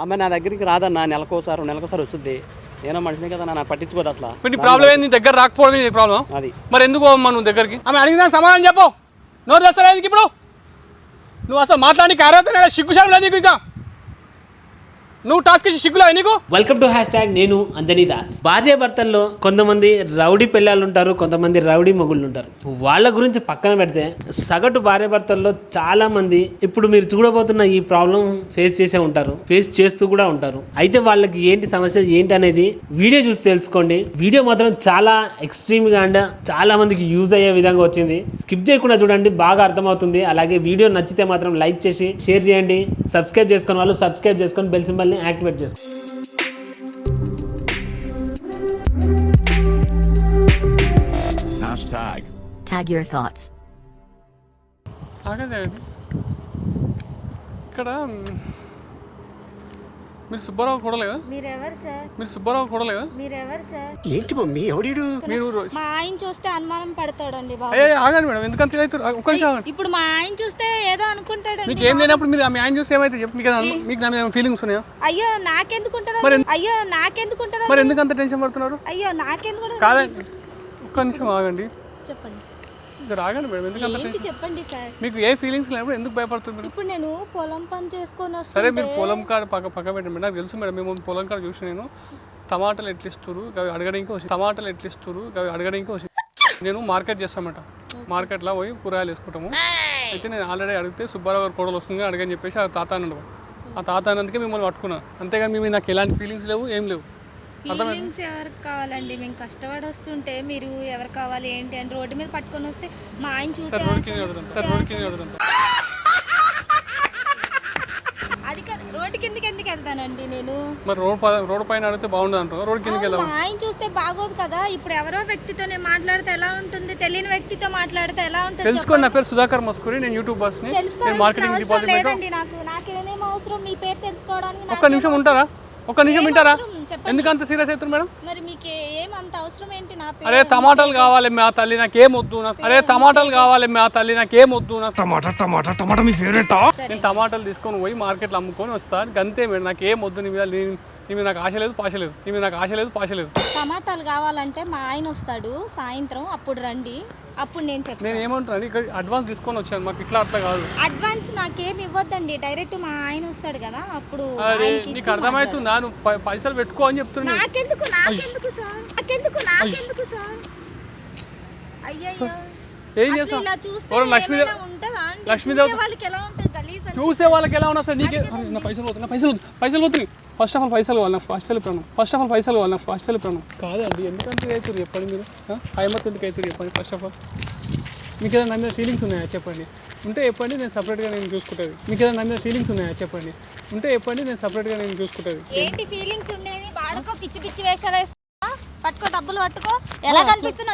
ఆమె నా దగ్గరికి రాదన్నా, నెలకోసారి వస్తుంది. నేను మనిషిని కదా నా పట్టించుకోదు అసలు. నీ ప్రాబ్లం ఏంది? దగ్గర రాకపోవడం ప్రాబ్లం అది. మరి ఎందుకు పోవమ్మా నువ్వు దగ్గరికి? ఆమె అడిగిన సమాధానం చెప్పు. నోరు తెస్తలేదు ఇప్పుడు. నువ్వు అసలు మాట్లాడి అర్హత సిగ్గుశారం లేదు నీకు. ఇంకా నువ్వు టాస్క్ ఇచ్చి సిగ్గులా నీకు? Welcome to #. నేను అంజనీ దాస్. భార్య భర్తల్లో కొంతమంది రౌడీ పిల్లలు ఉంటారు, కొంతమంది రౌడీ మొగుళ్ళు ఉంటారు. వాళ్ళ గురించి పక్కన పెడితే సగటు భార్య భర్తల్లో చాలా మంది ఇప్పుడు మీరు చూడబోతున్న ఈ ప్రాబ్లం ఫేస్ చేస్తూ కూడా ఉంటారు. అయితే వాళ్ళకి ఏంటి సమస్య ఏంటి అనేది వీడియో చూసి తెలుసుకోండి. వీడియో మాత్రం చాలా ఎక్స్ట్రీమ్ గా అండ్ చాలా మందికి యూజ్ అయ్యే విధంగా వచ్చింది. స్కిప్ చేయకుండా చూడండి, బాగా అర్థమవుతుంది. అలాగే వీడియో నచ్చితే మాత్రం లైక్ చేసి షేర్ చేయండి. సబ్స్క్రైబ్ చేసుకుని వాళ్ళు సబ్స్క్రైబ్ చేసుకొని బెల్ సింబల్ యాక్టివేట్ చేసుకో. Tag your thoughts. ఇక్కడ మీరు సుబ్బారావు కూడలేదా? మీరెవరు సార్? మీరు సుబ్బారావు కూడలేదా? మీరెవరు సార్? ఏంటి మమ్మీ ఎవడీడు? మీరు మా ఆయన చూస్తే అనుమానం పడతాడండి బాబు. ఆగండి మేడం, ఎందుకంత ఒక్క నిమిషం ఆగండి. ఇప్పుడు మా ఆయన చూస్తే ఏదో అనుకుంటాడండి. మీకు ఏం లేనప్పుడు మీరు మీ ఆయన చూస్తే ఏమైతే చెప్పు. మీకు నా మీద ఫీలింగ్స్ ఉన్నాయా? అయ్యో నాకెందుకుంటదా? మరి ఎందుకు అంత టెన్షన్ పడుతున్నారు? అయ్యో నాకెందుకు? కాదండి, ఒక్క నిమిషం ఆగండి. చెప్పండి. రాగండి మేడం, ఎందుకంత ఏంటి చెప్పండి సార్. మీకు ఏ ఫీలింగ్స్ లేనప్పుడు ఎందుకు భయపడుతున్నారు? ఇప్పుడు నేను పొలం పని చేసుకొని వస్తాను. సరే మీరు పొలం కాడ పక్క పెట్టండి. నాకు తెలుసు మేడం, మేము పొలం కాడ చూసి నేను టమాటాలు ఎట్లా ఇస్తారు అవి అడగడానికి నేను మార్కెట్ చేస్తామట. మార్కెట్లో పోయి కూరగాయలు వేసుకుంటాము. అయితే నేను ఆల్రెడీ అడిగితే సుబ్బారావు గారు కోడలు వస్తుంది అడగని చెప్పేసి ఆ తాత అన్నాడు. ఆ తాత అన్నందుకే మిమ్మల్ని పట్టుకున్నా. అంతేగాని మేము నాకు ఎలాంటి ఫీలింగ్స్ లేవు, ఏం లేవు. ఫీలింగ్స్ ఎవరికి కావాలండి? మేము కష్టపడి వస్తుంటే మీరు ఎవరు కావాలి ఏంటి అని రోడ్డు మీద పట్టుకొని వస్తే మా ఆయన చూసి అది రోడ్డు కిందకి ఎందుకు వెళ్తానండి నేను? మరి రోడ్ పైన అడిగితే బాగుండదు అంటారు, రోడ్ కిందకి వెళ్ళాలి. మా ఆయన చూస్తే బాగోదు కదా. ఇప్పుడు ఎవరో వ్యక్తితో నేను మాట్లాడితే ఎలా ఉంటుంది, తెలియని వ్యక్తితో మాట్లాడితే ఎలా ఉంటుంది? తెలుసుకోండి, నా పేరు సుధాకర్ మస్కూరి, నేను యూట్యూబర్స్ ని. తెలుసుకోవాల్సిన అవసరం లేదండి నాకేనేమో అవసరం మీ పేరు తెలుసుకోవడానికి. ఒక్క నిమిషం ఉంటారా? ఒక్క నిమిషం వింటారా? ఎందుకంత సీరియస్ అవుతుంది మేడం? మరి మీకు ఏమంత అవసరం ఏంటి నా పేరు? అరే టమాటాలు కావాలి మా తల్లి, నాకేం వద్దు. అరే టమాటాలు కావాలి మా తల్లి, నాకేం వద్దు. టమాటా మీ ఫేవరెట్. నేను టమాటాలు తీసుకొని పోయి మార్కెట్లో అమ్ముకొని వస్తాను, అంతే మేడం. నాకేం వద్దు. నీ నాకు ఆశ లేదు, పాశ లేదు. టమాటాలు కావాలంటే మా ఆయన వస్తాడు సాయంత్రం, అప్పుడు రండి, అప్పుడు నేను చెప్తాను. నేను ఏమంటాను, ఇక్కడ అడ్వాన్స్ తీసుకొని వచ్చాను, మాకు ఇట్లా అట్లా కాదు. అడ్వాన్స్ నాకేం ఇవ్వద్దండి, డైరెక్ట్ మా ఆయన వస్తాడు కదా అప్పుడు. నీకు అర్థమవుతుందా? నువ్వు పైసలు పెట్టుకో అని చెప్తున్నా. నాకెందుకు సార్? అయ్యో ఏం చేస్తావు? లక్ష్మీదేవి వాళ్ళకి ఎలా ఉంటుంది గలీజ్? చూసే వాళ్ళకి ఎలా ఉన్నా సార్ నీకే. నా పైసలు పోతున్నాయి. ఫస్ట్ ఆఫ్ ఆల్ పైసలు కావాలి నాకు, ఫస్ట్ ప్రాణం కాదండి. ఎందుకంటే అవుతుంది చెప్పండి మీరు, హైమత్ ఎందుకు అవుతుంది చెప్పండి. ఫస్ట్ ఆఫ్ ఆల్ మీకు ఏదైనా నా మీద ఫీలింగ్స్ ఉన్నాయా చెప్పండి. ఉంటే చెప్పండి, నేను సపరేట్గా నేను చూసుకుంటుంది. మీకు ఏదైనా నా మీద ఫీలింగ్స్ ఉన్నాయా చెప్పండి. ఉంటే చెప్పండి, నేను సపరేట్గా నేను చూసుకుంటుంది. ఏంటి ఫీలింగ్స్ ఉండేది? వాడుకో పిచ్చి వేషాలు వేస్తా, పట్టుకో డబ్బులు పట్టుకో. ఎలా కనిపిస్తున్నా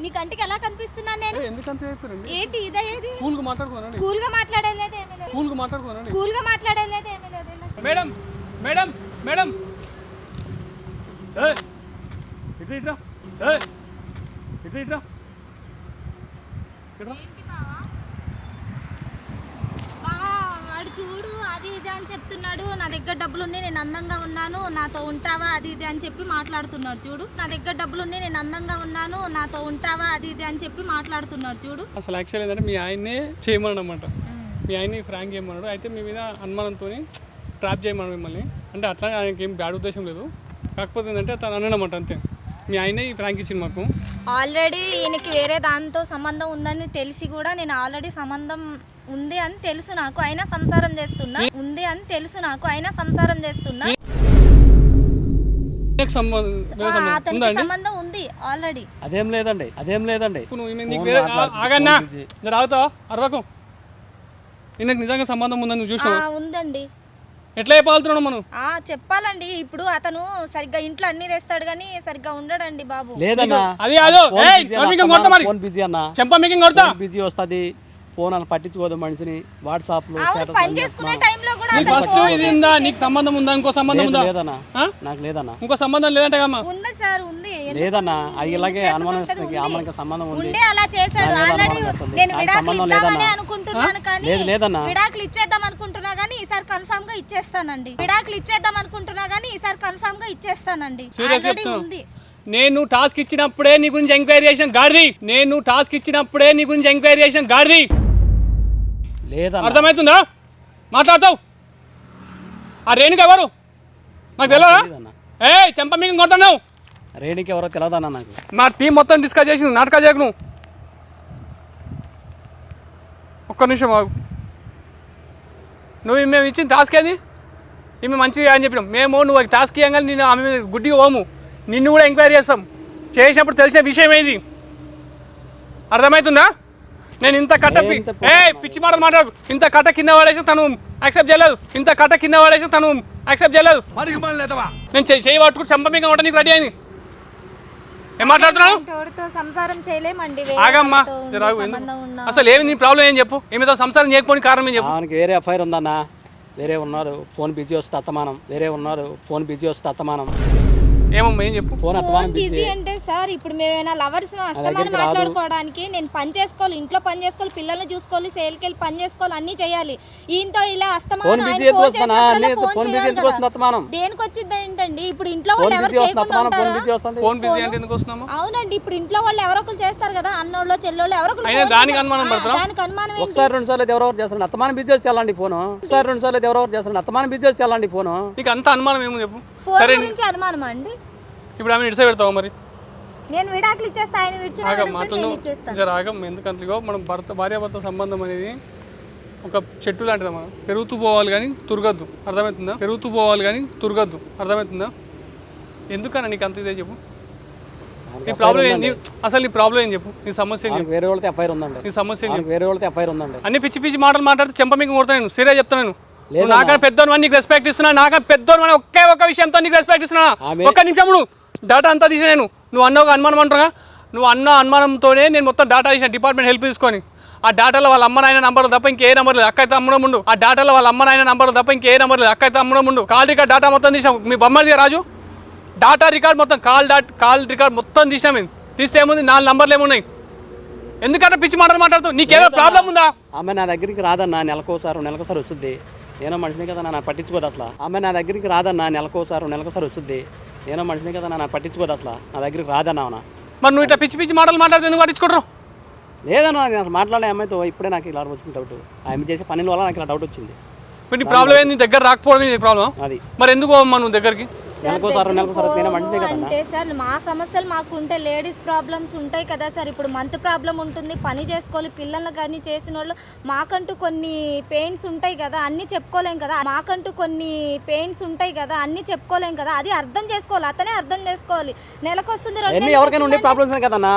నీ కంటికి? ఎలా కనిపిస్తున్నా నేను? ఎందుకంటే అవుతుంది ఏంటి ఇదేది? కూల్గా మాట్లాడుకోనండి. కూల్గా మాట్లాడేది ఏమీ లేదు. మేడం ఇట్లా వాడు చూడు అది ఇది అని చెప్తున్నాడు. నా దగ్గర డబ్బులు ఉన్నాయి, నేను అందంగా ఉన్నాను, నాతో ఉంటావా అది ఇది అని చెప్పి మాట్లాడుతున్నాడు చూడు. నా దగ్గర డబ్బులు ఉన్నాయి, నేను అందంగా ఉన్నాను, నాతో ఉంటావా అది ఇది అని చెప్పి మాట్లాడుతున్నాడు చూడు. అసలు యాక్చువల్ ఏంటంటే మీ ఆయన్నే చేయమన్నాడు అనమాట. మీ ఆయన్ని ఫ్రాంక్ చేయమన్నాడు. అయితే మీ మీద అనుమానంతో ట్రాప్ చేయమన్నాడు మిమ్మల్ని. అంటే అట్లా ఆయనకి ఏం బ్యాడ్ ఉద్దేశం లేదు, కాకపోతే ఏంటంటే తను అన్నమాట అంతే. మీ ఆయనే ఈ ఫ్రాంక్ ఇచ్చింది మాకు. ఆల్రెడీ ఈయనకి వేరే దాంతో సంబంధం ఉందని తెలిసి కూడా నేను ఆల్రెడీ సంబంధం ఉంది అని తెలుసు నాకు, అయినా సంసారం చేస్తున్నా. అతనికి సంబంధం ఉంది ఆల్రెడీ. అదేం లేదండి. అరవకు, నీకు నిజంగా సంబంధం ఉందని నువ్వు చూసినా? ఉందండి. ఎట్లా చెప్పాలుతున్నావు మనం? చెప్పాలండి. ఇప్పుడు అతను సరిగ్గా ఇంట్లో అన్ని తెస్తాడు కానీ సరిగ్గా ఉండడండి బాబు. లేదన్నా, బిజీ వస్తుంది. ఫోన్ అలా పట్టించుకోదు మనిషిని. వాట్సాప్లో అవును పని చేసుకునే టైంలో కూడా నీకు ఫస్ట్ ఇది ఉందా, నీకు సంబంధం ఉందా, ఇంకో సంబంధం ఉందా? లేదన్నా, నాకు లేదన్నా. ఇంకో సంబంధం లేదంటే అమ్మా? ఉంది సార్, ఉంది. లేదన్నా, అది ఇలాగే అనుమానం వస్తుంది. ఆమెకి సంబంధం ఉంది. ఉండే అలా చేశాడు ఆల్రెడీ. నేను విడాకులు ఇద్దామని అనుకుంటున్నాను కానీ లేదన్నా, విడాకులు ఇచ్చేద్దాం అనుకుంటున్నా కానీ ఈసారి కన్ఫర్మ్ గా ఇచ్చేస్తానండి. విడాకులు ఇచ్చేద్దాం అనుకుంటున్నా కానీ ఈసారి కన్ఫర్మ్ గా ఇచ్చేస్తానండి. ఆల్రెడీ ఉంది. నేను టాస్క్ ఇచ్చినప్పుడే నీ గురించి ఎంక్వైరీ చేసిన గాడిది. నేను టాస్క్ ఇచ్చినప్పుడే నీ గురించి ఎంక్వైరీ చేసిన గాడిది. లేదన్నా. అర్థమవుతుందా? మాట్లాడతావు. ఆ రేణుక ఎవరు నాకు తెలియదా? చెంప మీకు కొడుతున్నావు. రేణుక ఎవరో తెలియదన్నా నాకు. మా టీం మొత్తం డిస్కస్ చేసింది. నాటకాలు చేయకు నువ్వు. ఒక్క నిమిషం ఆగు. నువ్వు మేము ఇచ్చిన టాస్క్ ఏది? ఈమె మంచిగా అని చెప్పినాం మేము. నువ్వు టాస్క్ ఇవ్వగానే నేను ఆమె మీద గుడ్డిగా పోము. నిన్ను కూడా ఎంక్వైరీ చేస్తాం. చేసినప్పుడు తెలిసిన విషయం ఏది? అర్థమవుతుందా? నేను ఇంత కట్ట పిచ్చి మాటలు మాట్లాడు. ఇంత కట్ట కింద పడేసి తను యాక్సెప్ట్ చేయలేదు. ఇంత కట్ట కింద పడేసి తను యాక్సెప్ట్ చేయలేదు. నేను చేయి పట్టుకుని చంప మీకు ఉండడానికి రెడీ అయింది. ఏం మాట్లాడుతున్నావు? సంసారం చేయలేమండి. ఆగమ్మా, అసలు ఏమి నీ ప్రాబ్లం ఏం చెప్పు. ఏమితో సంసారం చేయకపోయిన కారణం ఏం చెప్పు. ఆయనకి వేరే ఎఫ్ఐఆర్ ఉందన్నా. వేరే ఉన్నారు, ఫోన్ బిజీ వస్తే అత్తమానం. వేరే ఉన్నారు, ఫోన్ బిజీ వస్తే అత్తమానం. ఏమమ్మా ఏం చెప్పు. ఫోన్ బిజీ అంటే సార్ ఇప్పుడు మేమైనా లవర్స్ అస్తమానం మాట్లాడుకోవడానికి నేను పని చేసుకోవాలి, ఇంట్లో పని చేసుకోవాలి, పిల్లల్ని చూసుకోవాలి, సేల్కి వెళ్ళి పని చేసుకోవాలి, అన్ని చేయాలి. ఈయనతో ఇలా అస్తమానం దేనికి వచ్చింది ఏంటండి? ఇప్పుడు ఇంట్లో వాళ్ళు ఎవరు చేయకుండా అవునండి. ఇప్పుడు ఇంట్లో వాళ్ళు ఎవరో ఒకరు చేస్తారు కదా, అన్నోళ్ళు చెల్లోళ్ళు ఎవరో దానికి అనుమానం. ఒకసారి 2 సార్లు ఎవరో చేస్తారు అత్తమానం బిజీ వచ్చి వెళ్ళండి ఫోన్. ఒకసారి 2 సార్లు ఎవరో చేస్తారు అత్తమానం బిజీ వచ్చి వెళ్ళండి ఫోన్. నీకు అంత అనుమానం ఏమో చెప్పు. ఫోన్ గురించి అనుమానం అండి. ఇప్పుడు ఆమె ఇడిసే పెడతావా మరి? నేను విడాకులు ఇచ్చేస్తా, ఆయన విడిచిన ఎందుకంటే మనం భార్యాభర్త సంబంధం అనేది ఒక చెట్టు లాంటిది. మనం పెరుగుతూ పోవాలి కానీ తురగద్దు. అర్థమవుతుందా? పెరుగుతూ పోవాలి కానీ తురగద్దు. అర్థమవుతుందా? ఎందుకన్నా నీకు అంత ఇదే చెప్పు. నీ ప్రాబ్లం ఏంటి? అసలు నీ ప్రాబ్లం ఏం చెప్పు. నీ సమస్య వేరే వాళ్ళతో ఎఫ్ఐఆర్ ఉందండి. నీ సమస్య వేరే వాళ్ళతో ఎఫ్ఐఆర్ ఉందండి. అన్ని పిచ్చి పిచ్చి మాటలు మాట్లాడితే చెంప మీకు కొడతాను. సీరియస్ చెప్తాను. నాకన్నా పెద్దోడు నీకు రెస్పెక్ట్ ఇస్తున్నా. నాకన్నా పెద్దోడు ఒకే ఒక విషయంతో నీకు రెస్పెక్ట్ ఇస్తున్నా. ఒక్క నిమిషం డేటా అంతా తీసిన నేను. నువ్వు అన్న ఒక అనుమానం అంటున్నా. నువ్వు అన్న అనుమానంతోనే నేను మొత్తం డేటా తీసిన డిపార్ట్మెంట్ హెల్ప్ తీసుకొని. ఆ డేటాలో వాళ్ళ అమ్మ నాయన నంబర్ తప్ప ఇంకే నెంబర్ లేదు. అక్కయితే అమ్మడం ఉండు. ఆ డేటాలో వాళ్ళ అమ్మ నాయన నంబర్ తప్ప ఇంకే నెంబర్ లేదు. అక్కయితే అమ్మడం ఉండు. కాల్ రికార్డ్ డేటా మొత్తం తీసాం. మీ బొమ్మది రాజు డేటా రికార్డ్ మొత్తం కాల్ రికార్డ్ మొత్తం తీసినా మేము. తీస్తే ఏముంది? 4 నంబర్లు ఏమున్నాయి. ఎందుకంటే పిచ్చి మాటలు మాట్లాడుతూ నీకేదో ప్రాబ్లం ఉందా? ఆమె నా దగ్గరికి రాదన్నా, నెలకోసారి వస్తుంది. నేనో మనిషిని కదా నా పట్టించుకోదు అసలు. ఆమె నా దగ్గరికి రాదన్నా, నెలకోసారి వస్తుంది. నేనో మనిషిని కదా నా పట్టించుకోదు అసలు. నా దగ్గరికి రాదన్నా. మరి నువ్వు ఇట్లా పిచ్చి పిచ్చి మాటలు మాట్లాడితే ఎందుకు పట్టించుకోరు? లేదన్నా, నేను అసలు మాట్లాడే అమ్మాయితో ఇప్పుడే నాకు ఇలా వచ్చింది డౌట్. ఆమె చేసే పనుల వల్ల నాకు ఇలా డౌట్ వచ్చింది. నీ ప్రాబ్లం ఏంది? దగ్గర రాకపోవడం ప్రాబ్లం అది. మరి ఎందుకు అమ్మా నువ్వు దగ్గరికి? అంటే సార్ మా సమస్యలు మాకు ఉంటే లేడీస్ ప్రాబ్లమ్స్ ఉంటాయి కదా సార్. ఇప్పుడు మంత్ ప్రాబ్లం ఉంటుంది, పని చేసుకోవాలి, పిల్లలు కానీ చేసిన వాళ్ళు మాకంటూ కొన్ని పెయిన్స్ ఉంటాయి కదా, అన్ని చెప్పుకోలేం కదా. అన్ని చెప్పుకోలేం కదా. అది అర్థం చేసుకోవాలి, అతనే అర్థం చేసుకోవాలి. నెలకు వస్తుంది ఎవరికైనా ఉండే ప్రాబ్లమ్స్ కదన్నా.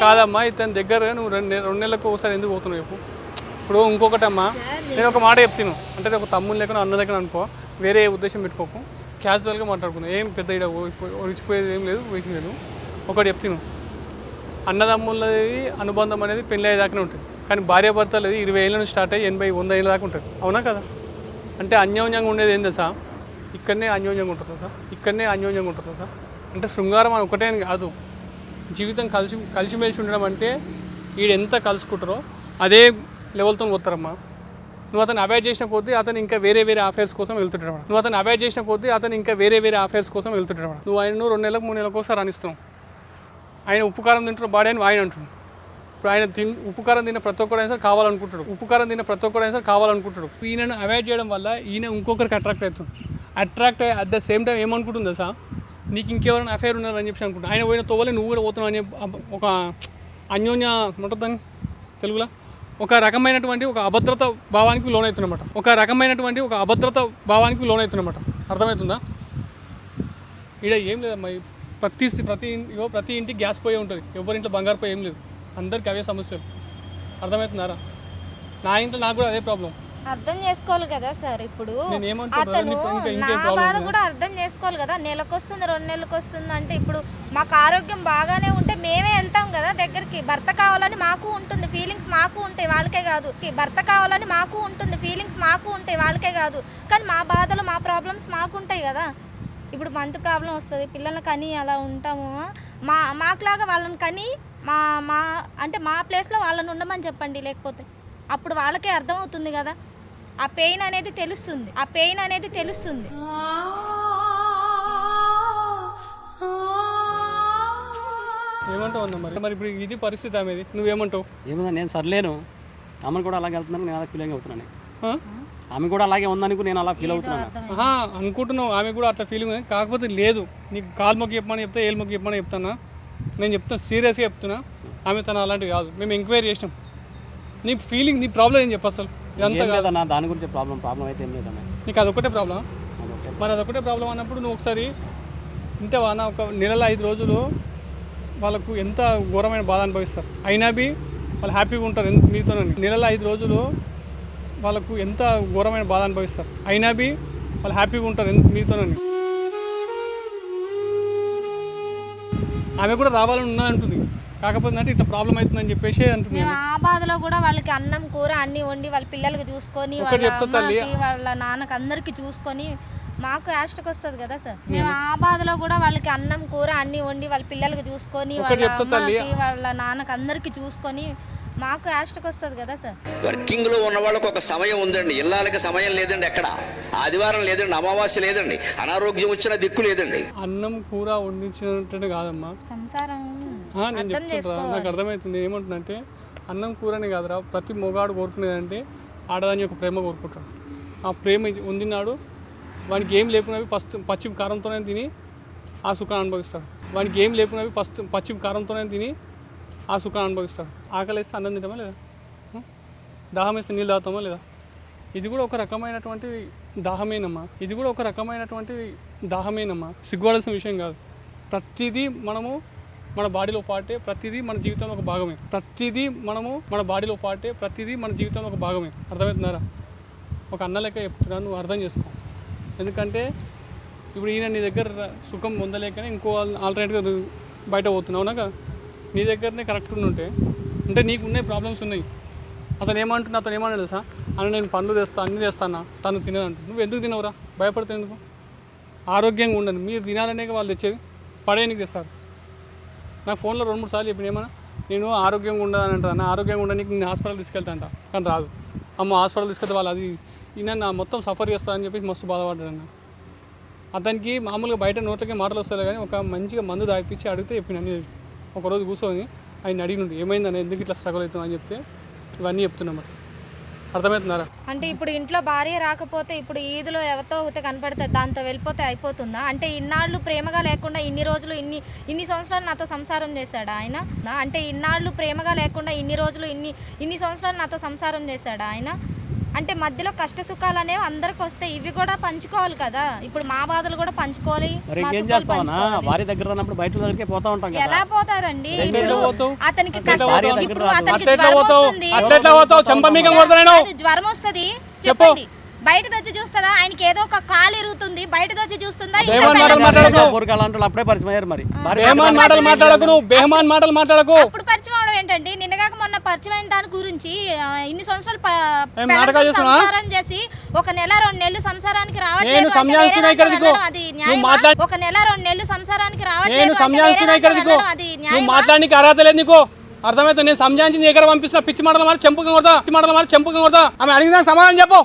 కాదమ్మా, ఇతని దగ్గర నువ్వు 2 నెలలకు ఒకసారి ఎందుకు పోతున్నావు చెప్పు. ఇప్పుడు ఇంకొకటమ్మా, నేను ఒక మాట చెప్తాను. అంటే ఒక తమ్ముడు లేకుండా అన్న లేకుండా అనుకో, వేరే ఉద్దేశం పెట్టుకోకు, క్యాజువల్గా మాట్లాడుకుందాం. ఏం పెద్ద ఇక్కడ ఒరిచిపోయేది ఏం లేదు, వేసి లేదు. ఒకటి చెప్తాను, అన్నదమ్ములది అనుబంధం అనేది పెళ్ళి అయ్యేదాకానే ఉంటుంది. కానీ భార్యాభర్తలు 20 ఏళ్ళ నుంచి స్టార్ట్ అయ్యి 80, 100 ఏళ్ళ దాకా ఉంటుంది. అవునా కదా? అంటే అన్యోన్యంగా ఉండేది ఏందా సార్? ఇక్కడనే అన్యోన్యంగా ఉంటుందా సార్? అంటే శృంగారం అని ఒకటే కాదు, జీవితం కలిసిమెలిసి ఉండడం అంటే వీడెంత కలుసుకుంటారో అదే లెవెల్తో పోతారమ్మా. నువ్వు అతను అవాయిడ్ చేసిన కొద్దీ అతను ఇంకా వేరే అఫైర్స్ కోసం వెళ్తుంటాడు. నువ్వు ఆయన 2 నెలలకు 3 నెలలకు ఒకసారి రాణిస్తున్నావు. ఆయన ఉప్పు కారం తింటారు బాడీ అని ఆయన అంటున్నాడు. ఇప్పుడు ఆయన ఉప్పు కారం తిన్న ప్రతి ఒక్కడైనా సరే కావాలనుకుంటాడు. ఈయనను అవాయిడ్ చేయడం వల్ల ఈయన ఇంకొకరికి అట్రాక్ట్ అయ్యి అట్ ద సేమ్ టైం ఏమనుకుంటుందా సార్, నీకు ఇంకెవరైనా అఫైర్ ఉన్నారని చెప్పి అనుకుంటా. ఆయన పోయిన తోవలే నువ్వు కూడా పోతున్నావు అనే ఒక అన్యోన్య ఉంటుందని తెలుగులో ఒక రకమైనటువంటి ఒక అభద్రత భావానికి లోనవుతున్నమాట. అర్థమవుతుందా? ఇక్కడ ఏం లేదమ్మా, ప్రతి ఇంటికి గ్యాస్ పోయే ఉంటుంది, ఎవరింట్లో బంగారు పోయి ఏం లేదు, అందరికి అవే సమస్యలు. అర్థమవుతున్నారా? నా ఇంట్లో నాకు కూడా అదే ప్రాబ్లం. అర్థం చేసుకోవాలి కదా సార్. ఇప్పుడు నేను ఏమంటున్నా, అతను ఇంకా నా ఇంకేం ప్రాబ్లం బాధ ఉందా? కూడా అర్థం చేసుకోవాలి కదా. నెలకు వస్తుంది 2 నెలలకు వస్తుంది అంటే ఇప్పుడు మాకు ఆరోగ్యం బాగానే ఉంటే మేమే వెళ్తాం కదా దగ్గరికి. భర్త కావాలని మాకు ఉంటుంది, ఫీలింగ్స్ మాకు ఉంటాయి, వాళ్ళకే కాదు. భర్త కావాలని మాకు ఉంటుంది, ఫీలింగ్స్ మాకు ఉంటాయి, వాళ్ళకే కాదు. కానీ మా బాధలు మా ప్రాబ్లమ్స్ మాకు ఉంటాయి కదా. ఇప్పుడు మంత్ ప్రాబ్లం వస్తుంది, పిల్లల్ని కని అలా ఉంటాము. మాకులాగా వాళ్ళని కని మా అంటే మా ప్లేస్లో వాళ్ళని ఉండమని చెప్పండి. లేకపోతే అప్పుడు వాళ్ళకే అర్థమవుతుంది కదా, ఆ పెయిన్ అనేది తెలుస్తుంది, ఆ పెయిన్ అనేది తెలుస్తుంది. ఏమంటావు అన్న మరి ఇప్పుడు ఇది పరిస్థితి ఆమెది, నువ్వేమంటావు? ఏముందా, నేను సర్లేను, ఆమెను కూడా అలాగే వెళ్తున్నాను, నేను అలా ఫీలింగ్ అవుతున్నాను. ఆ? ఆమె కూడా అలాగే ఉందనుకు నేను అలా ఫీల్ అవుతున్నాను. అనుకుంటున్నావు ఆమె కూడా అట్లా ఫీలింగ్, కాకపోతే లేదు. నీకు కాలు మొక్కి చెప్పమని చెప్తా, ఏలు మొక్కి చెప్పమని చెప్తానా? నేను చెప్తాను, సీరియస్గా చెప్తున్నా. ఆమె తన అలాంటివి కాదు. మేము ఎంక్వైరీ చేసినాం. నీ ఫీలింగ్, నీ ప్రాబ్లం ఏం చెప్పు అసలు? ఇదంతా కాదన్నా, దాని గురించి ప్రాబ్లం అయితే ఏం లేదన్నా. నీకు అదొకటే ప్రాబ్లం? మరి అదొకటే ప్రాబ్లం అన్నప్పుడు నువ్వు ఒకసారి ఇంటవా నా, ఒక నెలలో 5 రోజులు వాళ్ళకు ఎంత ఘోరమైన బాధ అనుభవిస్తారు. అయినా బి వాళ్ళు హ్యాపీగా ఉంటారు మీతో. నెలలో 5 రోజులు వాళ్ళకు ఎంత ఘోరమైన బాధ అనుభవిస్తారు. అయినా బి వాళ్ళు హ్యాపీగా ఉంటారు మీతోనండి. ఆమె కూడా రావాలని ఉన్నది అంటుంది, కాకపోతే అంటే ఇట్లా ప్రాబ్లం అవుతుందని చెప్పేసి అంటుంది. మేము ఆ బాధలో కూడా వాళ్ళకి అన్నం కూర అన్ని వండి వాళ్ళ పిల్లలకి చూసుకొని వాళ్ళ అమ్మకి వాళ్ళ నాన్నకి అందరికి చూసుకొని మాకు యాస్ట్కి వస్తుంది కదా సార్. మేము ఆ బాధలో కూడా వాళ్ళకి అన్నం కూర అన్ని వండి వాళ్ళ పిల్లలకి చూసుకొని వాళ్ళ అమ్మకి వాళ్ళ నాన్నకి అందరికి చూసుకొని మాకు యాస్ట్కి వస్తుంది కదా సార్. వర్కింగ్ లో ఉన్న వాళ్ళకి ఒక సమయం ఉందండి, ఇళ్ళకి సమయం లేదండి, ఎక్కడ ఆదివారం లేదండి, అమావాస్య లేదండి, అనారోగ్యం వచ్చిన దిక్కు లేదండి. అన్నం కూర వండించినట్టు కాదమ్మా సంసారం. నేను చెప్తున్నా, నాకు అర్థమవుతుంది. ఏమంటున్నంటే అన్నం కూరనే కాదురా, ప్రతి మొగాడు కోరుకునేదంటే ఆడదాని యొక్క ప్రేమ కోరుకుంటాడు. ఆ ప్రేమ ఉందినాడు వానికి ఏం లేకున్నవి పచ్చి కారంతోనే తిని ఆ సుఖాన్ని అనుభవిస్తాడు. వానికి ఏం లేకున్నవి పచ్చి కారంతోనే తిని ఆ సుఖాన్ని అనుభవిస్తాడు. ఆకలి వేస్తే అన్నం తింటామా లేదా? దాహం వేస్తే నీళ్ళు తాగుతామా లేదా? ఇది కూడా ఒక రకమైనటువంటి దాహమేనమ్మా. ఇది కూడా ఒక రకమైనటువంటి దాహమేనమ్మా. సిగ్గుపడాల్సిన విషయం కాదు. ప్రతిదీ మనము మన బాడీలో పాటే, ప్రతిదీ మన జీవితంలో ఒక భాగమే. ప్రతిదీ మనము మన బాడీలో పాటే, ప్రతిదీ మన జీవితంలో ఒక భాగమే. అర్థమవుతున్నారా? ఒక అన్న లెక్క చెప్తున్నా, నువ్వు అర్థం చేసుకో. ఎందుకంటే ఇప్పుడు ఈయన నీ దగ్గర సుఖం పొందలేకనే ఇంకో ఆల్టర్నేట్గా బయట పోతున్నావు. అవునా కదా? నీ దగ్గరనే కరెక్ట్ ఉంటే అంటే నీకు ఉన్నాయి ప్రాబ్లమ్స్ ఉన్నాయి. అతను ఏమంటున్నాడు సార్, అని నేను పనులు తెస్తా అన్నీ తెస్తానా, తను తినదంటు. నువ్వు ఎందుకు తినవురా? భయపడితే ఎందుకు? ఆరోగ్యంగా ఉండను. మీరు తినాలనే వాళ్ళు తెచ్చేది, పడేయనికి తెస్తారు. నాకు ఫోన్లో 2-3 సార్లు చెప్పిన ఏమన్నా, నేను ఆరోగ్యంగా ఉండదని అంటాను. ఆరోగ్యంగా ఉండడానికి నేను హాస్పిటల్ తీసుకెళ్తా అంట, కానీ రాదు. అమ్మ హాస్పిటల్ తీసుకెళ్తే వాళ్ళు అది ఈయన నా మొత్తం సఫర్ చేస్తా అని చెప్పి మస్తు బాధపడ్డాడు అన్న. అతనికి మామూలుగా బయట నోట్లకే మాటలు వస్తాయి కానీ ఒక మంచిగా మందు దాయిపించి అడిగితే చెప్పిన అన్నీ. ఒకరోజు కూర్చొని ఆయన అడిగినండి, ఏమైందని, ఎందుకు ఇట్లా స్ట్రగుల్ అవుతాం అని చెప్తే ఇవన్నీ చెప్తున్నాం. మరి అర్థమవుతున్నారా? అంటే ఇప్పుడు ఇంట్లో భార్య రాకపోతే ఇప్పుడు ఈదులో ఎవరితో అయితే కనపడితే దాంతో వెళ్ళిపోతే అయిపోతుందా? అంటే ఇన్నాళ్ళు ప్రేమగా లేకుండా ఇన్ని రోజులు ఇన్ని సంవత్సరాలు నాతో సంసారం చేశాడా ఆయన? అంటే ఇన్నాళ్ళు ప్రేమగా లేకుండా ఇన్ని రోజులు ఇన్ని సంవత్సరాలు నాతో సంసారం చేశాడా ఆయన? అంటే మధ్యలో కష్ట సుఖాలు అనేవి అందరికి వస్తాయి, ఇవి కూడా పంచుకోవాలి కదా. ఇప్పుడు మా బాధలు కూడా పంచుకోవాలి. వారి దగ్గర ఉన్నప్పుడు బయట దగ్గరికి పోతా ఉంటాం. ఎలా పోతారండి? అతనికి జ్వరం వస్తుంది చెప్పండి, బయట వచ్చి చూస్తుందా? ఆయనకి ఏదో ఒక కాలు ఎరుగుతుంది, బయట వచ్చి చూస్తుందా? అప్పుడే పరిచయం అయ్యారు. మరి అప్పుడు పరిచయం అవడం ఏంటండి? నిన్నగాక మొన్న పరిచయం అయిన దాని గురించి ఇన్ని సంవత్సరాలు సంసారం చేసి 1 నెల 2 నెలలు సంసారానికి రావట్లేదు, అది న్యాయం? 1 నెల 2 నెలలు సంసారానికి రావట్లేదు, అది న్యాయం? మాట్లాడడానికి అర్హత లేదు నీకు, అర్థమైతే? నేను సంజాయించి నీ దగ్గర పంపిస్తున్నా. పిచ్చి మాటల మాట చెంపుగా కొడతా. ఆమె అడిగిన సమాధానం చెప్పు.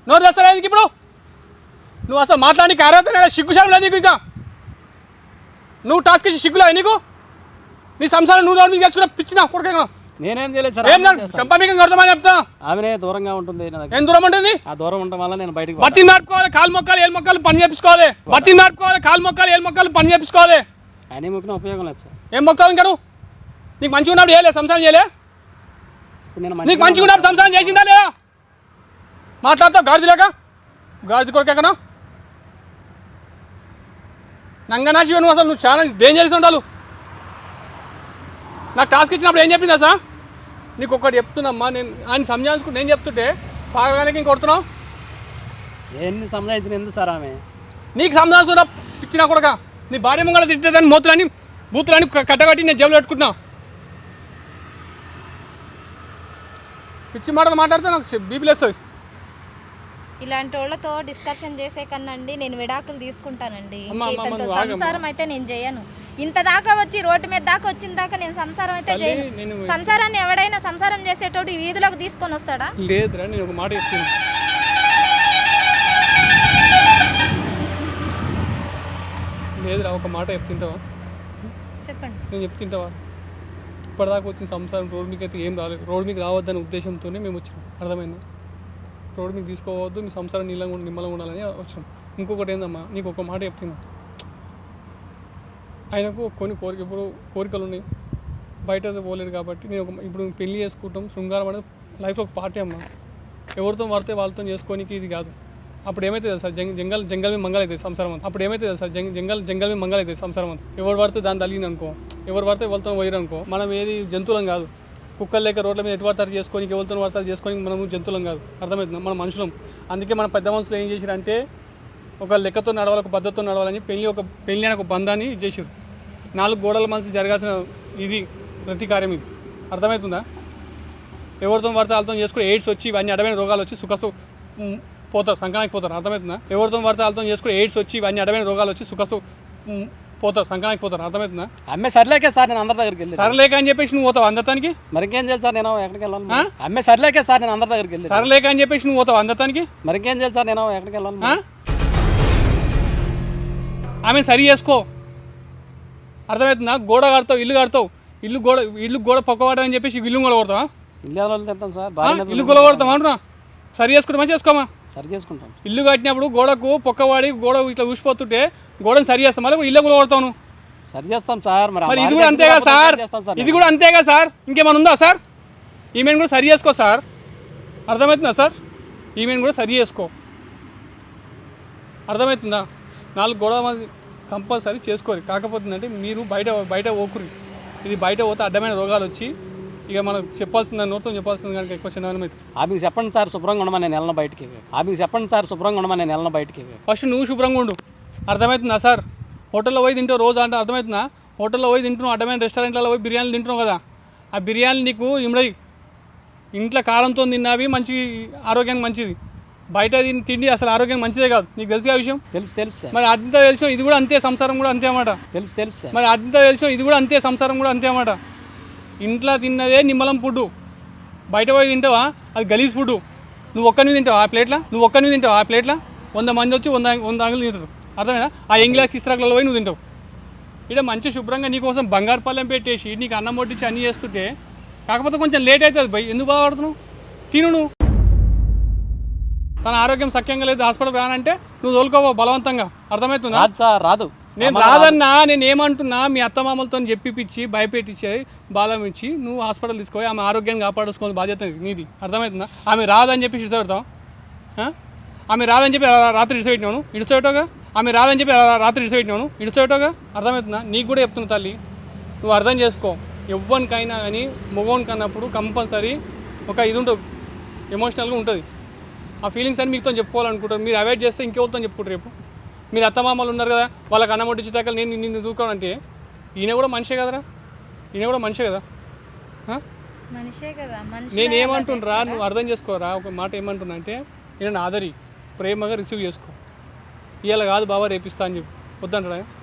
నోరు తెస్తలేదు ఇప్పుడు. నువ్వు అసలు మాట్లాడడానికి అర్హత లేదా? సిగ్గుశారం లేదు నీకు. ఇంకా నువ్వు టాస్క్ ఇచ్చి సిగ్గులేదు నీకు? నీ సంసారం నువ్వు తెలుసుకున్నా పిచ్చినా కొడుక. నేనేం చేయలేదు సార్. చంపమీకం కొడతామని చెప్తా. ఆమెనే దూరంగా ఉంటుంది. ఏం దూరం ఉంటుంది? ఆ దూరం ఉండడం వల్ల నేను బయటకు బతి నాటుకోవాలి, కాలు మొక్కలు ఏలు మొక్కలు పని చేపించుకోవాలి. బతి నాటుకోవాలి, కాలు మొక్కలు ఏలు మొక్కలు పని చేపించుకోవాలి. అని మొక్కిన ఉపయోగం లేదు సార్. ఏం మొక్కలు ఇంకా నువ్వు? నీకు మంచిగా ఉన్నప్పుడు చేయలే సంసారం చేయలే? నీకు మంచిగా ఉన్నప్పుడు సంసారం చేసిందా లేదా? మాట్లాడతావు గాడిద కొడుకెక్కనా? నంగనాశి నువ్వు అసలు నువ్వు చాలా డేంజరస్ ఉండాలి. నాకు టాస్క్ ఇచ్చినప్పుడు ఏం చెప్పిందా సార్? నీకు ఒకటి చెప్తున్నమ్మా, నేను ఆయన సంజాయించుకుంటే నేను చెప్తుంటే తాగడానికి ఇంక కొడుతున్నావు. ఎన్ని సంపాదించిన ఎందుకు సార్ ఆమె? నీకు సందాసురా పిచ్చినా కొడక. నీ భార్య ముంగడ తిట్టేదాన్ని మూతులని బూతులని కట్టగట్టి నేను జేబులో పెట్టుకుంటున్నా. పిచ్చి మాటలు మాట్లాడితే నాకు బీపీలు వస్తుంది. ఇలాంటి వాళ్ళతో డిస్కషన్ చేసే కన్నండి నేను విడాకులు తీసుకుంటానండి. అమ్మా, అమ్మా, ఇతనితో నువ్వు ఆగమ్మా. సంసారం అయితే నేను చేయను. ఇంత దాకా వచ్చి రోడ్డు మీద దాకా వచ్చిన దాకా నేను సంసారం అయితే తల్లి, చేయను. నేను- సంసారాన్ని ఎవడైనా సంసారం చేసేటోడు ఈ వీధిలోకి తీసుకొని వస్తాడా? లేదురా, నేను ఒక మాట చెప్తున్నా. లేదురా, ఒక మాట చెప్తుంటావా? చెప్పండి. నేను చెప్తుంటావా? ఇప్పటిదాకా వచ్చిన సంసారం రోడ్ మీకు అయితే ఏం రాలేదు. రోడ్ మీకు రావద్దనే ఉద్దేశంతోనే మేము వచ్చినాం. అర్థమైందా? రోడ్ మీకు తీసుకోవద్దు, మీ సంసారం నిమ్మలంగా ఉండాలని వచ్చినాం. ఇంకొకటి ఏందమ్మా, నీకు ఒక మాట చెప్తున్నా. ఆయనకు కొన్ని కోరికలు ఉన్నాయి, బయట పోలేడు కాబట్టి నేను ఇప్పుడు పెళ్లి చేసుకుంటాం. శృంగారం అనేది లైఫ్లో ఒక పార్టీ అమ్మ. ఎవరితో పడితే వాళ్ళతో చేసుకోనికి ఇది కాదు. అప్పుడు ఏమైతే సార్ జంగల్ మీద మంగళ అవుతుంది సంసారం అంతా. అప్పుడు ఏమైతే సార్ జంగల్ మీద మంగళ అవుతుంది సంసారం అంతా. ఎవరు పడితే దాన్ని తగిలిన అనుకో, ఎవరు పడితే వాళ్ళతో పోయారు అనుకో. మనం ఏది జంతువులం కాదు. కుక్కలు లేక రోడ్ల మీద ఎటు పడతారు చేసుకొని, ఎవరితో పడతారు చేసుకొని మనం జంతువులం కాదు. అర్థమవుతుంది? మన మనుషులం. అందుకే మన పెద్ద మనుషులు ఏం చేశారంటే ఒక లెక్కతో నడవాలి, ఒక పద్ధతితో నడవాలని పెళ్లి అనే ఒక బంధాన్ని చేసారు. 4 గోడల మనసు జరగాల్సిన ఇది ప్రతి కార్యం ఇది. అర్థమవుతుందా? ఎవరితో పడితే వాళ్ళతో చేసుకుని ఎయిడ్స్ వచ్చి ఇవన్నీ అడమైన రోగాలు వచ్చి పోతారు, సంక్రాంతికి పోతారు. అర్థమవుతుందా? ఎవరితో పడితే వాళ్ళతో చేసుకుని ఎయిడ్స్ వచ్చి ఇవన్నీ అడమైన రోగాలు వచ్చి పోతారు, సంక్రాంతికి పోతారు. అర్థమవుతుందా? అమ్మే సర్లేకే సార్ నేను అందరి దగ్గరికి వెళ్ళి. సరలేక అని చెప్పేసి నువ్వు పోతావు అందతానికి. మరికేం చేయాలి సార్ నేను ఎక్కడికి వెళ్ళాలి? అమ్మే సర్లేకే సార్ నేను అందరి దగ్గరికి వెళ్ళి. సరలేక అని చెప్పేసి నువ్వు పోతావు అందతానికి. మరికేం చేయాలి సార్ నేను ఎక్కడికి వెళ్ళాలి? ఆమె సరి చేసుకో. అర్థమవుతుందా? గోడ కడతావు, ఇల్లు కడతావు, ఇల్లు గోడ పక్కవాడు అని చెప్పేసి ఇల్లు కూడా కొడతావా? ఇల్లు ఎవరు తింటాం సార్? ఇల్లు గొల కొడతాం అంటున్నా. సరి చేసుకుంటే మంచి చేసుకోమా. సరి చేసుకుంటాం. ఇల్లు కట్టినప్పుడు గోడకు పొక్కవాడి గోడ ఇట్లా ఊసిపోతుంటే గోడను సరి చేస్తాం, మళ్ళీ ఇల్లు కూడా కొడతాను. సరి చేస్తాం సార్. మరి ఇది కూడా అంతేగా సార్? ఇది కూడా అంతేగా సార్? ఇంకేమైనా ఉందా సార్? ఈమెను కూడా సరి చేసుకో సార్. అర్థమవుతుందా సార్? ఈమెను కూడా సరి చేసుకో. అర్థమవుతుందా? 4 గోడల కంపల్సరీ చేసుకోరు. కాకపోతుందంటే మీరు బయట ఓకురి. ఇది బయట పోతే అడ్డమైన రోగాలు వచ్చి ఇక మనం చెప్పాల్సింది నోటితో చెప్పాల్సింది కనుక ఎక్కువ చిన్నమైతే ఆమెకు చెప్పండి సార్ శుభ్రంగా ఉండమని నేను వెళ్ళిన బయటికి. ఆమెకు చెప్పండి సార్ శుభ్రంగా ఉండమని నేను వెళ్ళిన బయటికి. ఫస్ట్ నువ్వు శుభ్రంగా ఉండు. అర్థమవుతుందా సార్? హోటల్లో పోయి తింటావు రోజు అంటే అర్థమవుతుందా? హోటల్లో పోయి తింటున్నావు, అడ్డమైన రెస్టారెంట్లలో పోయి బిర్యానీలు తింటున్నావు కదా. ఆ బిర్యానీ నీకు ఇమ్మడి ఇంట్లో కారంతో తిన్నావి మంచి ఆరోగ్యానికి మంచిది. బయట తిండి అసలు ఆరోగ్యం మంచిదే కాదు. నీకు తెలిసి ఆ విషయం? తెలుసు. మరి అంతా తెలిసిన ఇది కూడా అంతే, సంసారం కూడా అంతే అన్నమాట. తెలుసు. మరి అంతా తెలిసిన ఇది కూడా అంతే, సంసారం కూడా అంతే అన్నమాట. ఇంట్లో తిన్నదే నిమ్మలం ఫుడ్డు, బయట పోయి తింటావా అది గలీజ్ ఫుడ్డు. నువ్వు ఒక్కరిని తింటావు ఆ ప్లేట్లో, 100 మంది వచ్చి 100 అంగులు తింటారు. అర్థమైనా? ఆ ఎంగిలాక్స్ ఇస్త్రాకులలో పోయి నువ్వు తింటావు. ఇక్కడ మంచి శుభ్రంగా నీకోసం బంగారు పళ్ళెం పెట్టేసి నీకు అన్నం వడ్డించి అన్నీ చేస్తుంటే కాకపోతే కొంచెం లేట్ అవుతుంది భయ్. ఎందుకు బాధపడుతున్నావు? తిను నువ్వు. తన ఆరోగ్యం సఖ్యంగా లేదు హాస్పిటల్ రానంటే నువ్వు తోలుకోవా బలవంతంగా. అర్థమవుతుందా? రాదు సార్, రాదు. నేను రాదన్నా. నేను ఏమంటున్నా, మీ అత్తమామలతో చెప్పిపించి భయపెట్టించి బాలం ఇచ్చి నువ్వు హాస్పిటల్ తీసుకోవాలి. ఆమె ఆరోగ్యాన్ని కాపాడుకోవాల్సిన బాధ్యత నీది. అర్థమవుతుందా? ఆమె రాదని చెప్పి ఇడిచిపెడతావు. ఆమె రాదని చెప్పి రాత్రి ఇడిచిపెట్టావుగా. ఆమె రాదని చెప్పి రాత్రి ఇడిచిపెట్టావుగా. అర్థమవుతుందా? నీకు కూడా చెప్తున్నా తల్లి, నువ్వు అర్థం చేసుకో. ఎవ్వరికైనా కానీ మగవానికి అన్నప్పుడు కంపల్సరీ ఒక ఇది ఉంటుంది, ఎమోషనల్గా ఉంటుంది. ఆ ఫీలింగ్స్ అని మీతో చెప్పుకోవాలనుకుంటారు. మీరు అవాయిడ్ చేస్తే ఇంకెవరితో చెప్పుకుంటారు రేపు? మీరు అత్తమామలు ఉన్నారు కదా, వాళ్ళకి అన్నం వడ్డించేదాకా నేను నిన్ను చూసుకోవాలంటే ఈయన కూడా మనిషే కదరా, మనిషే కదా. నేనేమంటున్నా నువ్వు అర్థం చేసుకోరా. ఒక మాట ఏమంటున్నా అంటే నేను ఆదరి ప్రేమగా రిసీవ్ చేసుకో. ఇవాళ కాదు బాబా రేపిస్తా అని చెప్పి వద్దంటాడా?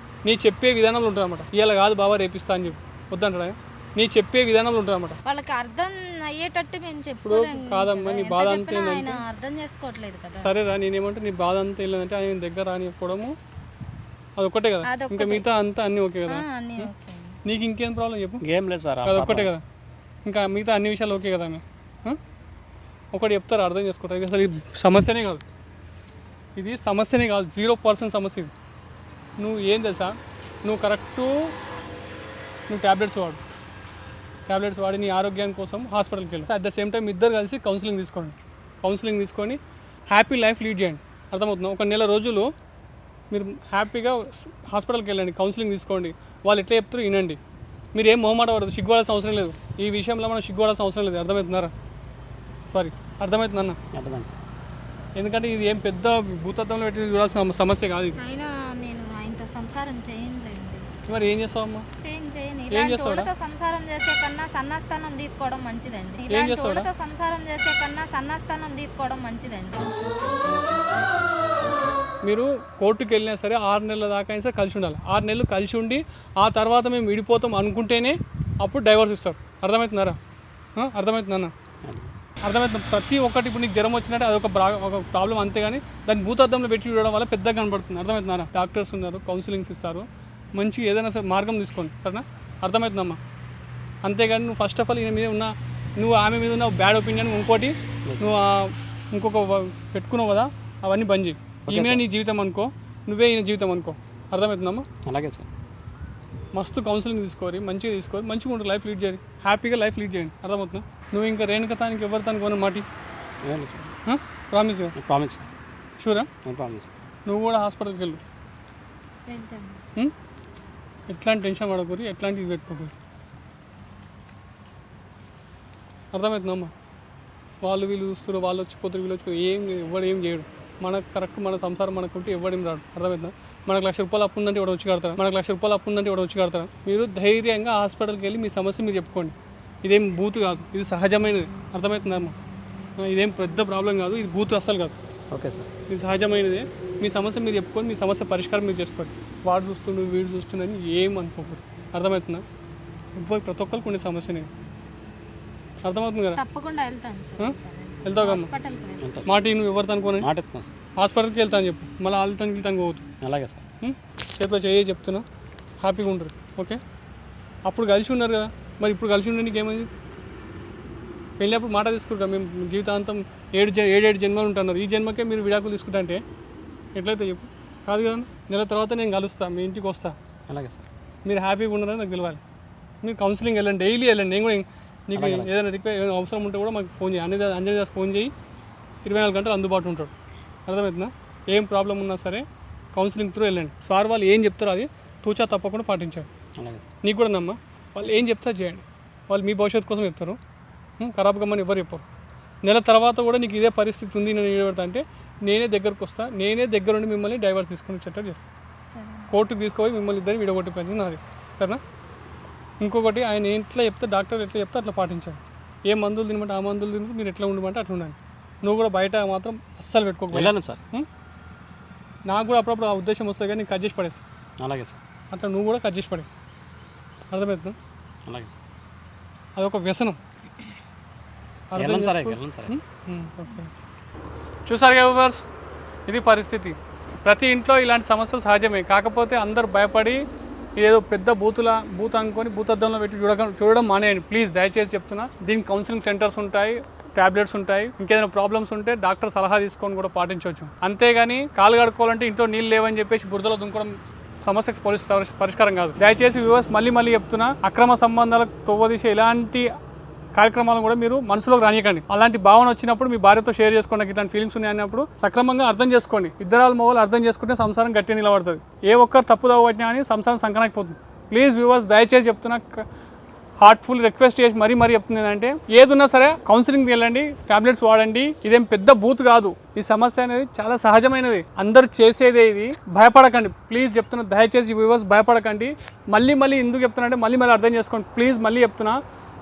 నీ చెప్పే విధానంలో ఉంటుంది అన్నమాట. ఇవాళ కాదు బాబా రేపిస్తా అని చెప్పి వద్దంటాడా? నీ చెప్పే విధానంలో ఉంటుంది అన్నమాట. వాళ్ళకి అర్థం అయ్యేటట్టు మేము చెప్పుకోలేము. కాదమ్మా, నీ బాధ అంతా ఆయన అర్థం చేసుకోవట్లేదు కదా. సరేరా, నేనేమంటే నీ బాధ అంతా వెళ్ళదంటే ఆయన దగ్గర రానిపోవడము అదొక్కటే కదా. ఇంకా మిగతా అంతా అన్నీ ఓకే కదా. నీకు ఇంకేం ప్రాబ్లం చెప్పు? ఏం లేదు సార్, అదొక్కటే కదా. ఇంకా మిగతా అన్ని విషయాలు ఓకే కదా. ఒకటి చెప్తారు, అర్థం చేసుకుంటారు. ఇది అసలు సమస్యనే కాదు, ఇది సమస్యనే కాదు, 0% సమస్య ఇది. నువ్వు ఏం తెలుసా, నువ్వు ట్యాబ్లెట్స్ వాడి నీ ఆరోగ్యం కోసం హాస్పిటల్కి వెళ్ళి అట్ ద సేమ్ టైం ఇద్దరు కలిసి కౌన్సిలింగ్ తీసుకొని హ్యాపీ లైఫ్ లీడ్ చేయండి. అర్థమవుతుందా? ఒక నెల రోజులు మీరు హ్యాపీగా హాస్పిటల్కి వెళ్ళండి, కౌన్సిలింగ్ తీసుకోండి. వాళ్ళు ఎట్లా చెప్తారో వినండి. మీరు ఏం మొహమాట పడదు, సిగ్గుపడాల్సిన అవసరం లేదు. ఈ విషయంలో మనం సిగ్గుపడాల్సిన అవసరం లేదు. అర్థమవుతున్నారా? సారీ, అర్థమవుతుంది అన్న. అర్థమైంది సార్. ఎందుకంటే ఇది ఏం పెద్ద భూతత్వంలో పెట్టి చూడాల్సిన సమస్య కాదు ఇది. అయినా నేను ఆయనతో సంసారం చేయనులేండి. మరి ఏం చేస్తావమ్మా? చేయను. ఇలాంటి వాళ్ళతో సంసారం చేసే కన్నా సన్నస్థానం తీసుకోవడం మంచిదండి. ఇలాంటి వాళ్ళతో సంసారం చేసే కన్నా సన్నస్థానం తీసుకోవడం మంచిదండి. మీరు కోర్టుకు వెళ్ళినా సరే 6 నెలల దాకా అయినా సరే కలిసి ఉండాలి. 6 నెలలు కలిసి ఉండి ఆ తర్వాత మేము విడిపోతాం అనుకుంటేనే అప్పుడు డైవర్స్ ఇస్తారు. అర్థమవుతున్నారా? అర్థమవుతుందన్న? అర్థమవుతుంది. ప్రతి ఒక్కటి ఇప్పుడు నీకు జ్వరం వచ్చినట్టు అదొక ఒక ప్రాబ్లం, అంతేగాని దాన్ని భూతద్దంలో పెట్టి చూడడం వల్ల పెద్దగా కనబడుతుంది. అర్థమవుతున్నారా? డాక్టర్స్ ఉన్నారు, కౌన్సిలింగ్స్ ఇస్తారు, మంచిగా ఏదైనా సరే మార్గం తీసుకోండి. సరేనా? అర్థమవుతుందమ్మా? అంతేగాని నువ్వు ఫస్ట్ ఆఫ్ ఆల్ ఈయన మీద ఉన్న ఆమె మీద ఉన్న బ్యాడ్ ఒపీనియన్, ఇంకోటి నువ్వు ఇంకొక పెట్టుకున్నావు కదా, అవన్నీ బంద్ చేయి. ఈమె నీ జీవితం అనుకో, నువ్వే ఈయన జీవితం అనుకో. అర్థమవుతుందమ్మా? అలాగే సార్. మస్తు కౌన్సిలింగ్ తీసుకోవాలి, మంచిగా తీసుకోవాలి, మంచిగా ఉంటుంది, లైఫ్ లీడ్ చేయాలి, హ్యాపీగా లైఫ్ లీడ్ చేయండి. అర్థమవుతుందా? నువ్వు ఇంకా రేణుకతానికి ఎవరితానికి పోను మాటి ప్రామిస్గా? ప్రామిస్. షూరా? ప్రామిస్. నువ్వు కూడా హాస్పిటల్కి వెళ్ళు. వెళ్తాను. ఎట్లాంటి టెన్షన్ పడకూరి, ఎట్లాంటి ఇది పెట్టుకోకూరి. అర్థమవుతుందమ్మా? వాళ్ళు వీళ్ళు చూస్తారు, వాళ్ళు వచ్చిపోతారు, వీళ్ళు వచ్చిపోతారు, ఏం ఎవడు ఏం చేయడు. మనకు కరెక్ట్ మన సంసారం మనకుంటే ఎవడేం రాడు. అర్థమవుతుందా? మనకు ₹1,00,000 అప్పు ఉందంటే ఎవడ వచ్చి కడతారా? మనకు ₹1,00,000 అప్పు ఉందంటే ఎవడ వచ్చి కడతారా? మీరు ధైర్యంగా హాస్పిటల్కి వెళ్ళి మీ సమస్య మీరు చెప్పుకోండి. ఇదేం బూతు కాదు, ఇది సహజమైనది. అర్థమవుతుందమ్మా? ఇదేం పెద్ద ప్రాబ్లం కాదు, ఇది బూతు అస్సలు కాదు. Okay sir. ఇది సహజమైనదే. మీ సమస్య మీరు చెప్పుకొని మీ సమస్య పరిష్కారం మీరు చేసుకోండి. వాడు చూస్తుండు వీడు చూస్తుండని ఏం అనుకోకూడదు. అర్థమవుతుందా? ఇప్పుడు ప్రతి ఒక్కరికి ఉండే సమస్యనే. అర్థమవుతుంది కదా? తప్పకుండా వెళ్తాను సార్. వెళ్తావు కమ్మా? హాస్పిటల్కి వెళ్తాను. మాట నువ్వు ఎవరితో అనుకోని మాట ఇస్తున్నాను సార్. హాస్పిటల్కి వెళ్తాను చెప్పు, మళ్ళీ వెళ్తాను పోవద్దు. అలాగే సార్. చేతిలో చేయి చెప్తున్నా, హ్యాపీగా ఉంటారు. ఓకే? అప్పుడు కలిసి ఉన్నారు కదా, మరి ఇప్పుడు కలిసి ఉండే నీకేమైంది? వెళ్ళినప్పుడు మాట తీసుకుంటాం, మేము జీవితాంతం 7 జన్మలు ఉంటున్నారు, ఈ జన్మకే మీరు విడాకులు తీసుకుంటా అంటే ఎట్లయితే చెప్పు? కాదు కదా. నెల తర్వాత నేను కలుస్తాను, మీ ఇంటికి వస్తా. అలాగే సార్. మీరు హ్యాపీగా ఉన్నారని నాకు తెలియాలి. మీరు కౌన్సిలింగ్ వెళ్ళండి, డైలీ వెళ్ళండి. నేను కూడా నీకు ఏదైనా ఏదైనా అవసరం ఉంటే కూడా మాకు ఫోన్ చేయి. అంజనీ దాస్ ఫోన్ చేయి, 24 గంటలు అందుబాటులో ఉంటాడు. అర్థమవుతుందా? ఏం ప్రాబ్లం ఉన్నా సరే కౌన్సిలింగ్ త్రూ వెళ్ళండి. సార్ వాళ్ళు ఏం చెప్తారో అది తూచా తప్పకుండా పాటించండి. అలాగే. నీకు కూడా నమ్మా, వాళ్ళు ఏం చెప్తారో చేయండి. వాళ్ళు మీ భవిష్యత్తు కోసం చెప్తారు, ఖరాబ్ కమ్మని ఎవరు చెప్పరు. నెల తర్వాత కూడా నీకు ఇదే పరిస్థితి ఉంది, నేను నిలబెడతా అంటే నేనే దగ్గరకు వస్తా, నేనే దగ్గరుండి మిమ్మల్ని డైవర్స్ తీసుకుని వచ్చేటట్టు చేస్తాను. కోర్టుకు తీసుకుపోయి మిమ్మల్ని ఇద్దరిని విడగొట్టి పెంచింది నాది. సరేనా? ఇంకొకటి, ఆయన ఎట్లా చెప్తే డాక్టర్ ఎట్లా చెప్తే అట్లా పాటించండి. ఏ మందులు తినమంటే ఆ మందులు తినమంటే మీరు ఎట్లా ఉండమంటే అట్లా ఉండండి. నువ్వు కూడా బయట మాత్రం అస్సలు పెట్టుకోకపోయాను సార్. నాకు కూడా అప్పుడప్పుడు ఆ ఉద్దేశం వస్తుంది కానీ నేను కట్ చేసి పడేస్తాను. అలాగే సార్. అట్లా నువ్వు కూడా కట్ చేసి పడే. అర్థమవుతుందా? అలాగే సార్. అదొక వ్యసనం. ఓకే, చూసారు కదా వ్యూవర్స్, ఇది పరిస్థితి. ప్రతి ఇంట్లో ఇలాంటి సమస్యలు సహజమే. కాకపోతే అందరూ భయపడి ఇదేదో పెద్ద బూత్ అనుకొని భూతద్దంలో పెట్టి చూడడం మానేయండి ప్లీజ్, దయచేసి చెప్తున్నా. దీనికి కౌన్సిలింగ్ సెంటర్స్ ఉంటాయి, టాబ్లెట్స్ ఉంటాయి, ఇంకేదైనా ప్రాబ్లమ్స్ ఉంటే డాక్టర్ సలహా తీసుకొని కూడా పాటించవచ్చు. అంతేగాని కాలు కడుక్కోవాలంటే ఇంట్లో నీళ్ళు లేవని చెప్పేసి బురదలో దుంకడం సమస్యకు పరిష్కారం కాదు. దయచేసి వ్యూవర్స్ మళ్ళీ చెప్తున్నా, అక్రమ సంబంధాలకు తోవదీసే ఇలాంటి కార్యక్రమాలను కూడా మీరు మనసులోకి రానియకండి. అలాంటి భావన వచ్చినప్పుడు మీ భార్యతో షేర్ చేసుకోండి. ఇట్లాంటి ఫీలింగ్స్ ఉన్నాయన్నప్పుడు సక్రమంగా అర్థం చేసుకోండి. ఇద్దరాల మొగలు అర్థం చేసుకుంటే సంసారం గట్టిగా నిలబడుతుంది. ఏ ఒక్కరు తప్పుదోవ పట్టినా అని సంసారం సంకనాకపోతుంది. ప్లీజ్ వ్యూవర్స్ దయచేసి చెప్తున్నా, హార్ట్ఫుల్ రిక్వెస్ట్ చేసి మరీ చెప్తుంది ఏంటంటే, ఏదున్నా సరే కౌన్సిలింగ్కి వెళ్ళండి, టాబ్లెట్స్ వాడండి. ఇదేం పెద్ద బూత్ కాదు, ఈ సమస్య అనేది చాలా సహజమైనది, అందరు చేసేదే. ఇది భయపడకండి ప్లీజ్ చెప్తున్నా, దయచేసి వ్యూవర్స్ భయపడకండి. మళ్ళీ ఎందుకు చెప్తున్నా అంటే మళ్ళీ అర్థం చేసుకోండి ప్లీజ్. మళ్ళీ చెప్తున్నా,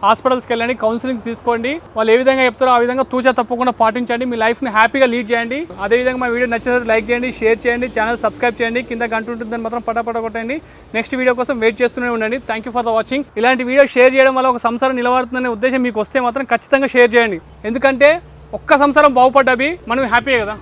హాస్పిటల్స్కి వెళ్ళండి, కౌన్సిలింగ్స్ తీసుకోండి. వాళ్ళు ఏ విధంగా చెప్తారో ఆ విధంగా తూచా తప్పకుండా పాటించండి. మీ లైఫ్ని హ్యాపీగా లీడ్ చేయండి. అదేవిధంగా మా వీడియో నచ్చినట్లయితే లైక్ చేయండి, షేర్ చేయండి, ఛానల్ సబ్స్క్రైబ్ చేయండి. కింద గంట ఉంటుందని మాత్రం పటాపట కొట్టండి. నెక్స్ట్ వీడియో కోసం వెయిట్ చేస్తూనే ఉండండి. Thank you for the watching. ఇలాంటి వీడియో షేర్ చేయడం వల్ల ఒక సంసారం నిలబడుతుందనే ఉద్దేశం మీకు వస్తే మాత్రం ఖచ్చితంగా షేర్ చేయండి. ఎందుకంటే ఒక్క సంసారం బాగుపడ్డవి మనం హ్యాపీయే కదా.